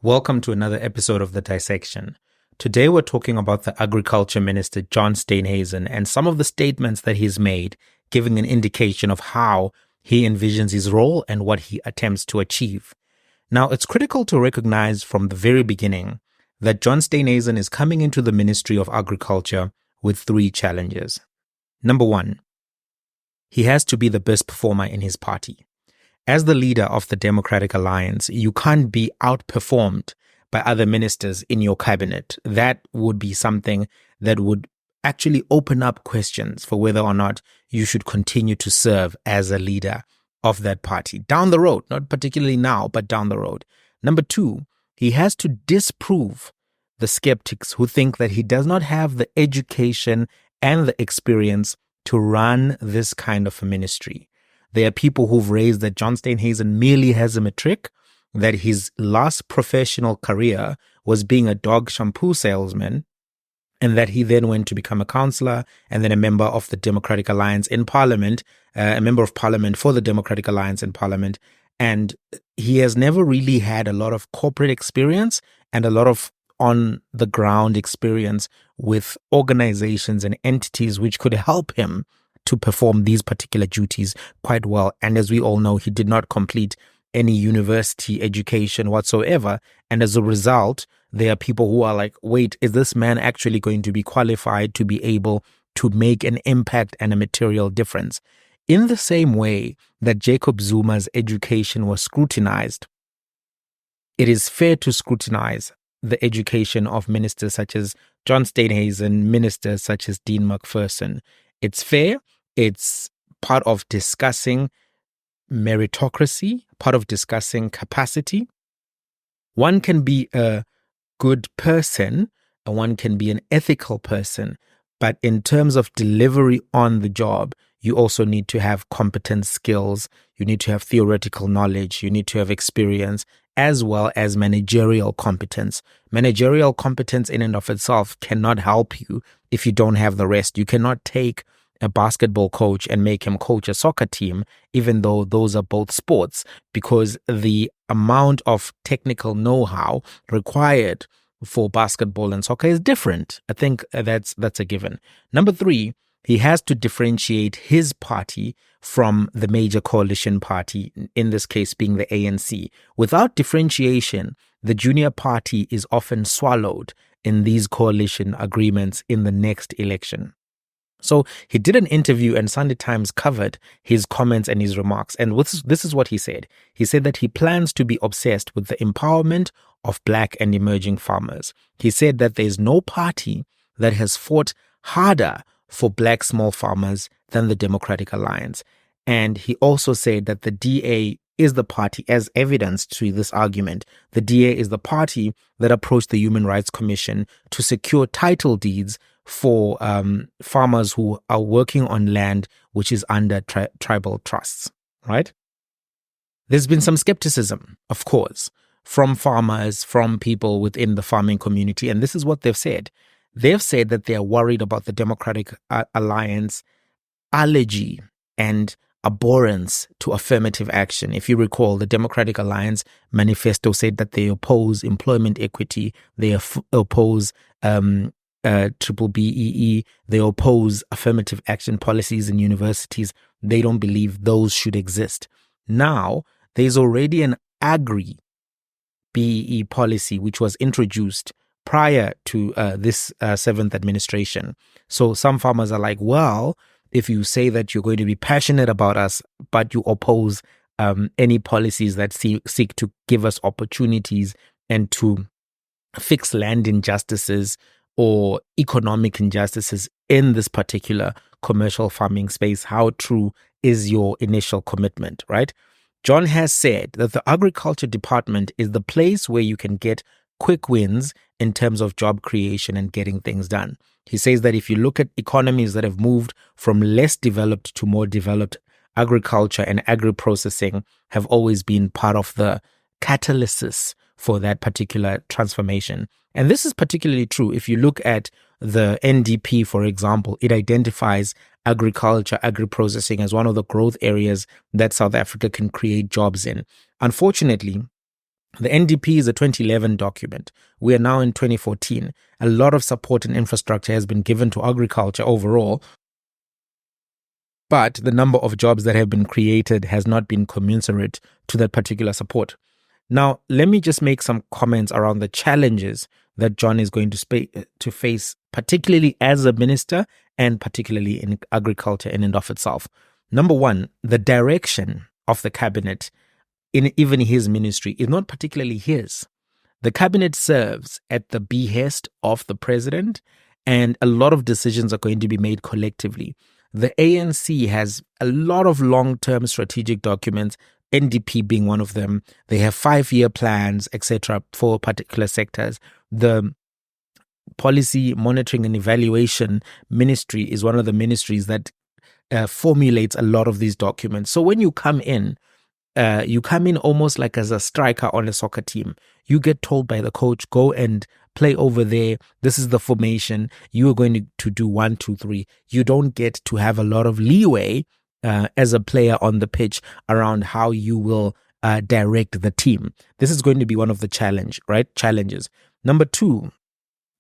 Welcome to another episode of The Dissection. Today we're talking about the Agriculture Minister, John Steenhuisen, and some of the statements that he's made, giving an indication of how he envisions his role and what he attempts to achieve. Now, it's critical to recognize from the very beginning that John Steenhuisen is coming into the Ministry of Agriculture with three challenges. Number one, he has to be the best performer in his party. As the leader of the Democratic Alliance, you can't be outperformed by other ministers in your cabinet. That would be something that would actually open up questions for whether or not you should continue to serve as a leader of that party down the road, not particularly now, but down the road. Number two, he has to disprove the skeptics who think that he does not have the education and the experience to run this kind of a ministry. There are people who've raised that John Steenhuisen merely has a matric, that his last professional career was being a dog shampoo salesman, and that he then went to become a councillor and then a member of the Democratic Alliance in Parliament, a member of Parliament for the Democratic Alliance in Parliament. And he has never really had a lot of corporate experience and a lot of on-the-ground experience with organizations and entities which could help him to perform these particular duties quite well. And as we all know, he did not complete any university education whatsoever. And as a result, there are people who are like, wait, is this man actually going to be qualified to be able to make an impact and a material difference? In the same way that Jacob Zuma's education was scrutinized, it is fair to scrutinize the education of ministers such as John Steenhuisen, ministers such as Dean McPherson. It's fair. It's part of discussing meritocracy, part of discussing capacity. One can be a good person and one can be an ethical person, but in terms of delivery on the job, you also need to have competent skills, you need to have theoretical knowledge, you need to have experience, as well as managerial competence. Managerial competence in and of itself cannot help you if you don't have the rest. You cannot take a basketball coach and make him coach a soccer team, even though those are both sports, because the amount of technical know-how required for basketball and soccer is different. I think that's a given. Number three, he has to differentiate his party from the major coalition party, in this case being the ANC. Without differentiation, the junior party is often swallowed in these coalition agreements in the next election. So he did an interview and Sunday Times covered his comments and his remarks. And this is what he said. He said that he plans to be obsessed with the empowerment of black and emerging farmers. He said that there is no party that has fought harder for black small farmers than the Democratic Alliance. And he also said that the DA is the party, as evidence to this argument, the DA is the party that approached the Human Rights Commission to secure title deeds for farmers who are working on land which is under tribal trusts, right? There's been some skepticism, of course, from farmers, from people within the farming community, and this is what they've said. They've said that they are worried about the Democratic Alliance allergy and abhorrence to affirmative action. If you recall, the Democratic Alliance manifesto said that they oppose employment equity, they oppose agri-BEE, they oppose affirmative action policies in universities. They don't believe those should exist. Now, there's already an agri-BEE policy which was introduced prior to this seventh administration. So some farmers are like, well, if you say that you're going to be passionate about us, but you oppose any policies that seek to give us opportunities and to fix land injustices or economic injustices in this particular commercial farming space, how true is your initial commitment, right? John has said that the Agriculture Department is the place where you can get quick wins in terms of job creation and getting things done. He says that if you look at economies that have moved from less developed to more developed, agriculture and agri-processing have always been part of the catalysis for that particular transformation. And this is particularly true if you look at the NDP, for example. It identifies agriculture, agri-processing as one of the growth areas that South Africa can create jobs in. Unfortunately, The NDP is a 2011 document. We are now in 2014. A lot of support and infrastructure has been given to agriculture overall, but the number of jobs that have been created has not been commensurate to that particular support. Now, let me just make some comments around the challenges that John is going to face, particularly as a minister and particularly in agriculture in and of itself. Number one, the direction of the cabinet in even his ministry is not particularly his. The cabinet serves at the behest of the president, and a lot of decisions are going to be made collectively. The ANC has a lot of long-term strategic documents, NDP being one of them. They have 5-year plans, etc., for particular sectors. The Policy Monitoring and Evaluation Ministry is one of the ministries that formulates a lot of these documents. So when you come in almost like as a striker on a soccer team. You get told by the coach, go and play over there. This is the formation. You are going to do 1, 2, 3. You don't get to have a lot of leeway as a player on the pitch around how you will direct the team. This is going to be one of the challenges. Number two,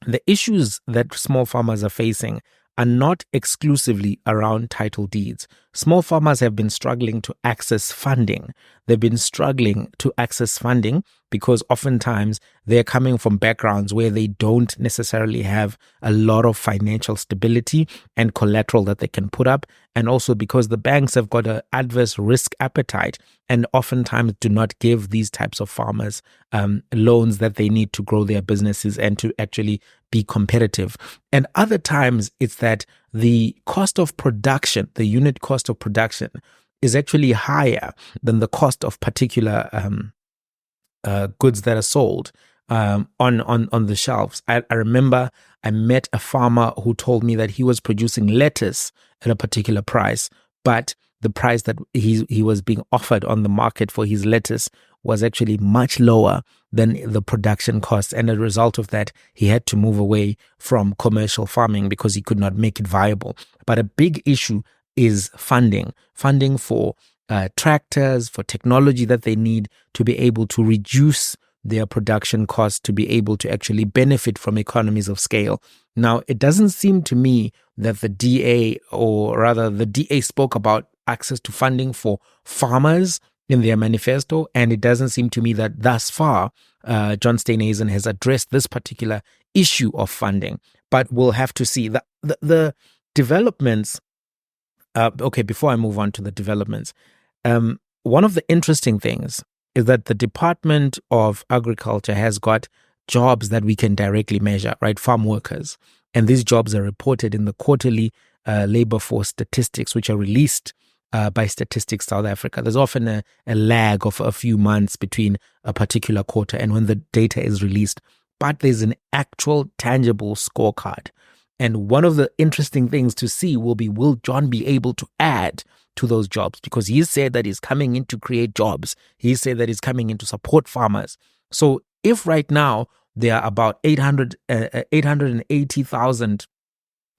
the issues that small farmers are facing are not exclusively around title deeds. Small farmers have been struggling to access funding. They've been struggling to access funding because oftentimes they're coming from backgrounds where they don't necessarily have a lot of financial stability and collateral that they can put up, and also because the banks have got an adverse risk appetite and oftentimes do not give these types of farmers loans that they need to grow their businesses and to actually be competitive. And other times it's that the cost of production, the unit cost of production, is actually higher than the cost of particular goods that are sold on the shelves. I remember I met a farmer who told me that he was producing lettuce at a particular price, but the price that he was being offered on the market for his lettuce was actually much lower than the production costs. And as a result of that, he had to move away from commercial farming because he could not make it viable. But a big issue is funding for tractors, for technology that they need to be able to reduce their production costs, to be able to actually benefit from economies of scale. Now, it doesn't seem to me that the DA, or rather the DA, spoke about access to funding for farmers in their manifesto, and it doesn't seem to me that thus far John Steenhuisen has addressed this particular issue of funding. But we'll have to see the developments. Okay, before I move on to the developments, one of the interesting things is that the Department of Agriculture has got jobs that we can directly measure, right? Farm workers. And these jobs are reported in the quarterly labor force statistics, which are released by Statistics South Africa. There's often a lag of a few months between a particular quarter and when the data is released, but there's an actual tangible scorecard. And one of the interesting things to see will John be able to add to those jobs? Because he said that he's coming in to create jobs. He said that he's coming in to support farmers. So if right now there are about 880,000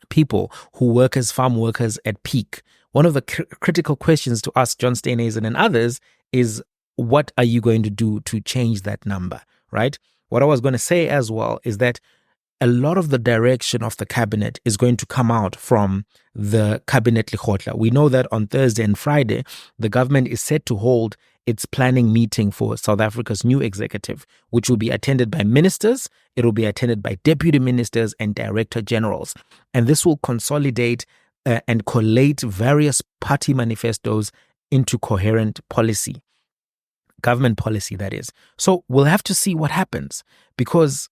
people who work as farm workers at peak, one of the critical questions to ask John Steenhuisen and others is, what are you going to do to change that number, right? What I was going to say as well is that a lot of the direction of the cabinet is going to come out from the Cabinet Lekgotla. We know that on Thursday and Friday, the government is set to hold its planning meeting for South Africa's new executive, which will be attended by ministers, it will be attended by deputy ministers and director generals. And this will consolidate and collate various party manifestos into coherent policy, government policy, that is. So we'll have to see what happens, because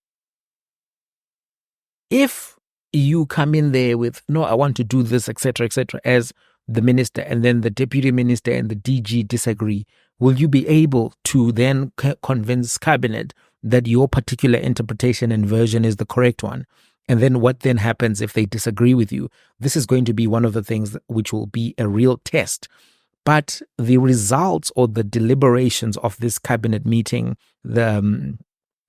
if you come in there with, no, I want to do this, etc., as the minister, and then the deputy minister and the DG disagree, will you be able to then convince cabinet that your particular interpretation and version is the correct one? And then what then happens if they disagree with you? This is going to be one of the things which will be a real test. But the results or the deliberations of this cabinet meeting, the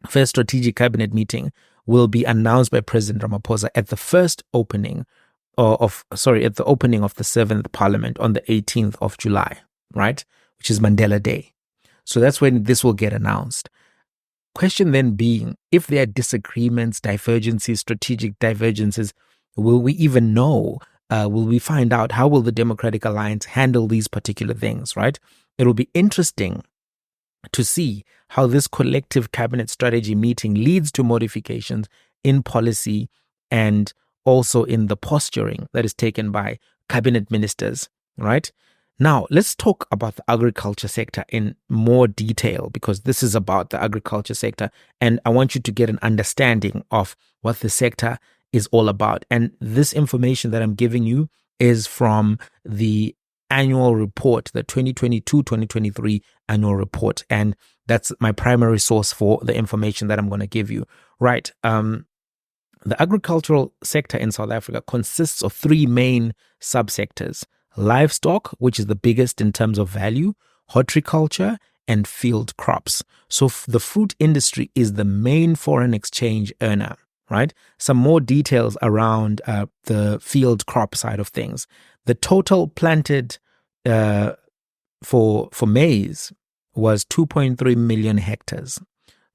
first strategic cabinet meeting, will be announced by President Ramaphosa at the opening of the 7th Parliament on the 18th of July, right? Which is Mandela Day. So that's when this will get announced. question then being, if there are disagreements, divergences, strategic divergences, will we even know? Will we find out? How will the Democratic Alliance handle these particular things, right? It'll be interesting to see how this collective cabinet strategy meeting leads to modifications in policy and also in the posturing that is taken by cabinet ministers, right? Now, let's talk about the agriculture sector in more detail, because this is about the agriculture sector, and I want you to get an understanding of what the sector is all about. And this information that I'm giving you is from the annual report, the 2022-2023 annual report. And that's my primary source for the information that I'm going to give you. Right. The agricultural sector in South Africa consists of three main subsectors: livestock, which is the biggest in terms of value, horticulture, and field crops. So the fruit industry is the main foreign exchange earner, right? Some more details around the field crop side of things. The total planted for maize was 2.3 million hectares.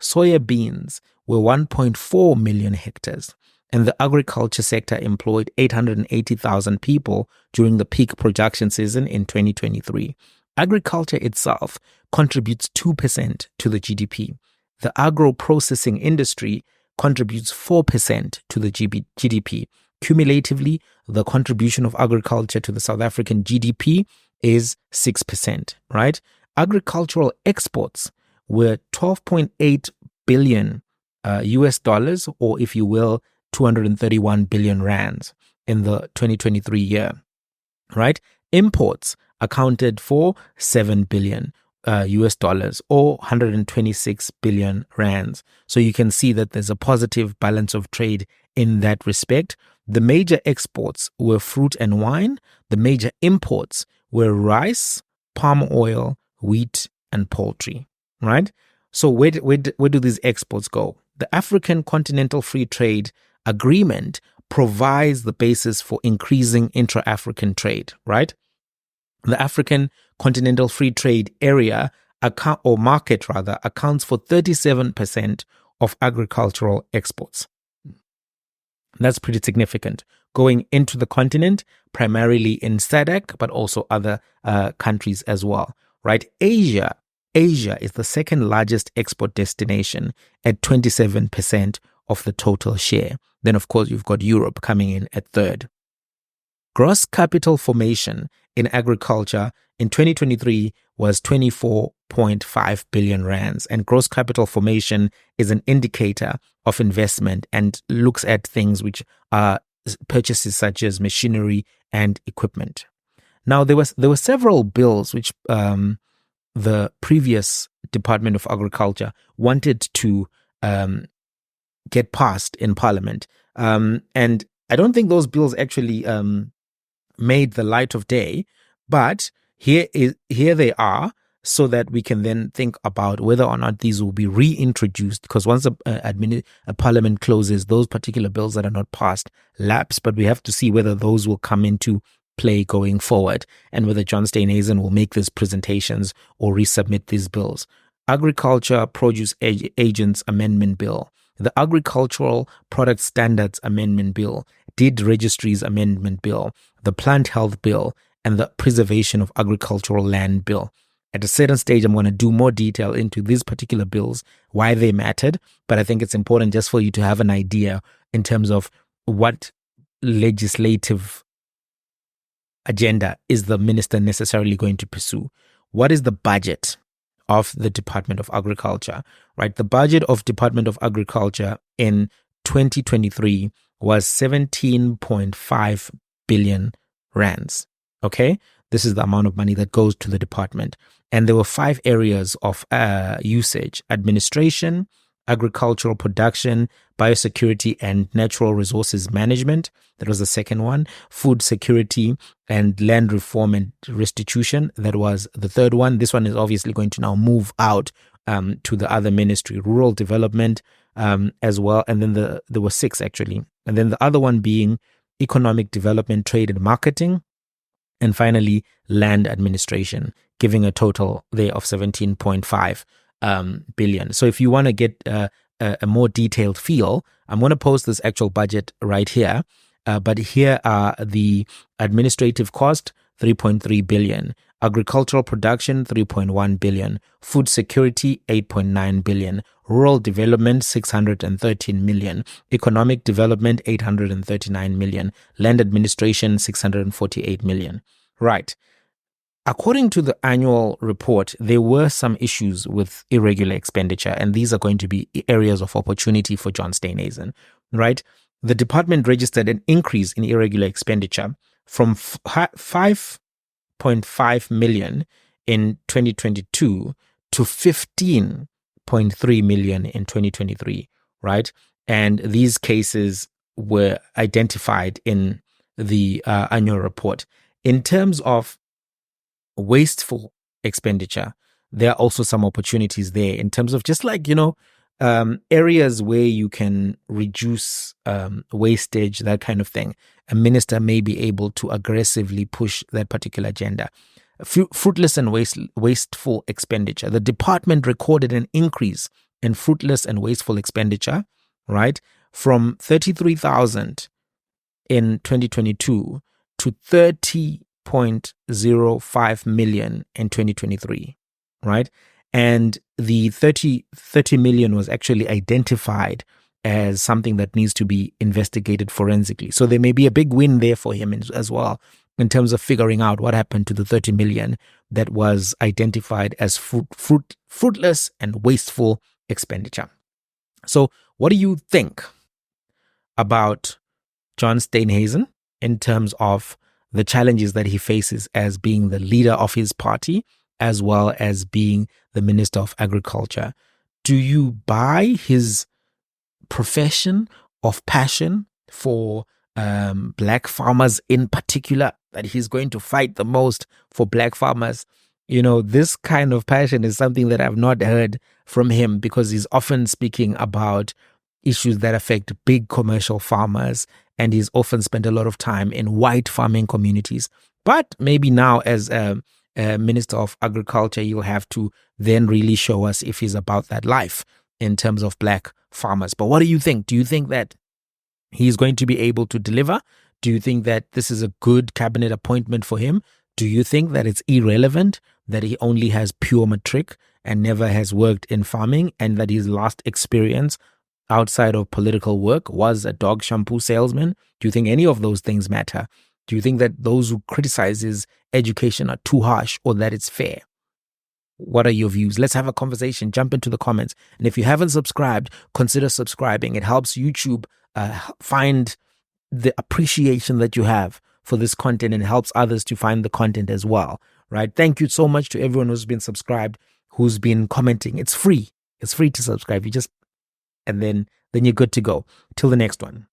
Soya beans were 1.4 million hectares. And the agriculture sector employed 880,000 people during the peak production season in 2023. Agriculture itself contributes 2% to the GDP. The agro-processing industry contributes 4% to the GDP. Cumulatively, the contribution of agriculture to the South African GDP is 6%, right? Agricultural exports were 12.8 billion US dollars, or if you will, 231 billion rands in the 2023 year, right? Imports accounted for 7 billion US dollars, or 126 billion rands. So you can see that there's a positive balance of trade in that respect. The major exports were fruit and wine. The major imports were rice, palm oil, wheat, and poultry, right? So where do these exports go? The African Continental Free Trade Agreement provides the basis for increasing intra-African trade, right? The African Continental Free Trade Area market accounts for 37% of agricultural exports. That's pretty significant. Going into the continent, primarily in SADC, but also other countries as well, right? Asia is the second largest export destination at 27% of the total share. Then, of course, you've got Europe coming in at third. Gross capital formation in agriculture in 2023 was 24.5 billion rands. And gross capital formation is an indicator of investment and looks at things which are purchases such as machinery and equipment. Now, there were several bills which the previous Department of Agriculture wanted to get passed in Parliament. And I don't think those bills actually made the light of day, but here they are, so that we can then think about whether or not these will be reintroduced, because once a parliament closes, those particular bills that are not passed lapse, but we have to see whether those will come into play going forward and whether John Steenhuisen will make these presentations or resubmit these bills. Agriculture Produce Agents Amendment Bill, the Agricultural Product Standards Amendment Bill, Deed Registries Amendment Bill, the Plant Health Bill, and the Preservation of Agricultural Land Bill. At a certain stage, I'm going to do more detail into these particular bills, why they mattered, but I think it's important just for you to have an idea in terms of what legislative agenda is the minister necessarily going to pursue. What is the budget of the Department of Agriculture, right? The budget of Department of Agriculture in 2023 was 17.5 billion rands. Okay, this is the amount of money that goes to the department. And there were 5 areas of usage: administration, agricultural production, biosecurity and natural resources management. That was the second one. Food security and land reform and restitution. That was the third one. This one is obviously going to now move out to the other ministry, rural development as well. And then there were 6 actually. And then the other one being economic development, trade and marketing. And finally, land administration, giving a total there of 17.5 billion. So if you want to get a more detailed feel, I'm going to post this actual budget right here. But here are the administrative cost, 3.3 billion. Agricultural production, 3.1 billion. Food security, 8.9 billion. Rural development, 613 million. Economic development, 839 million. Land administration, 648 million. Right. According to the annual report, there were some issues with irregular expenditure, and these are going to be areas of opportunity for John Steenhuisen, right? The department registered an increase in irregular expenditure from 5.5 million in 2022 to 15.3 million in 2023, right? And these cases were identified in the annual report. In terms of wasteful expenditure, there are also some opportunities there in terms of just like, areas where you can reduce wastage, that kind of thing. A minister may be able to aggressively push that particular agenda. Fruitless and wasteful expenditure. The department recorded an increase in fruitless and wasteful expenditure, right, from 33,000 in 2022 to 30.05 million in 2023, right? And the 30 million was actually identified as something that needs to be investigated forensically. So there may be a big win there for him as well in terms of figuring out what happened to the 30 million that was identified as fruitless and wasteful expenditure. So what do you think about John Steenhuisen in terms of the challenges that he faces as being the leader of his party, as well as being the Minister of Agriculture? Do you buy his profession of passion for black farmers in particular, that he's going to fight the most for black farmers? This kind of passion is something that I've not heard from him, because he's often speaking about issues that affect big commercial farmers, and he's often spent a lot of time in white farming communities. But maybe now, as a Minister of Agriculture, you'll have to then really show us if he's about that life in terms of black farmers. But what do you think? Do you think that he's going to be able to deliver? Do you think that this is a good cabinet appointment for him? Do you think that it's irrelevant that he only has pure matric and never has worked in farming, and that his last experience outside of political work was a dog shampoo salesman? Do you think any of those things matter? Do you think that those who criticize his education are too harsh, or that it's fair? What are your views? Let's have a conversation. Jump into the comments. And if you haven't subscribed, consider subscribing. It helps YouTube find the appreciation that you have for this content, and helps others to find the content as well, right? Thank you so much to everyone who's been subscribed, who's been commenting. It's free. It's free to subscribe. And then you're good to go. Till the next one.